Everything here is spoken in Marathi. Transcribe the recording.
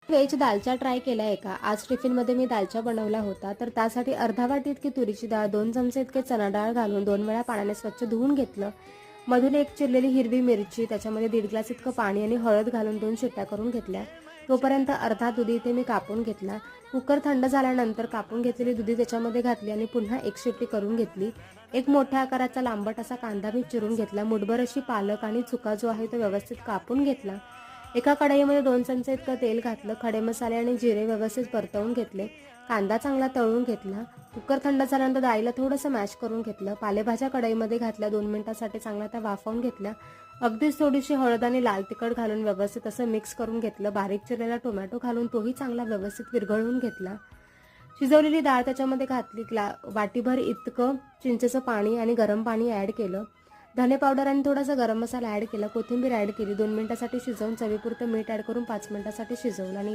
व्हेज दालचा ट्राय केला आहे का? आज टिफिनमध्ये मी दालचा बनवला होता. तर त्यासाठी अर्धा वाटी इतकी तुरीची डाळ, 2 चमचे इतके चणा डाळ घालून 2 वेळा पाण्याने स्वच्छ धुवून घेतलं. मधून एक चिरलेली हिरवी मिरची, त्याच्यामध्ये 1.5 ग्लास इतकं पाणी आणि हळद घालून 2 शिट्ट्या करून घेतल्या. तोपर्यंत अर्धा दुधी इथे मी कापून घेतला. कुकर थंड झाल्यानंतर कापून घेतलेली दुधी त्याच्यामध्ये घातली आणि पुन्हा एक शिट्टी करून घेतली. एक मोठ्या आकाराचा लांबट असा कांदा मी चिरून घेतला. मुठभर अशी पालक आणि चुका जो आहे तो व्यवस्थित कापून घेतला. एका कढईमध्ये 2 चमचे इतकं तेल घातलं. खडे मसाले आणि जिरे व्यवस्थित परतवून घेतले. कांदा चांगला तळून घेतला. कुकर थंड झाल्यानंतर डाळीला थोडंसं मॅश करून घेतलं. पालेभाज्या कढईमध्ये घातल्या. 2 मिनिटांसाठी चांगल्या त्या वाफवून घेतल्या. अगदीच थोडीशी हळद आणि लाल तिखट घालून व्यवस्थित असं मिक्स करून घेतलं. बारीक चिरलेला टोमॅटो घालून तोही चांगला व्यवस्थित विरघळवून घेतला. शिजवलेली डाळ त्याच्यामध्ये घातली. वाटीभर इतकं चिंचेचं पाणी आणि गरम पाणी ॲड केलं. धने पावडर आणि थोडासा गरम मसाला ॲड केला. कोथिंबीर ॲड केली. 2 मिनिटांसाठी शिजवून चवीपुरतं मीठ ॲड करून 5 मिनिटांसाठी शिजवलं आणि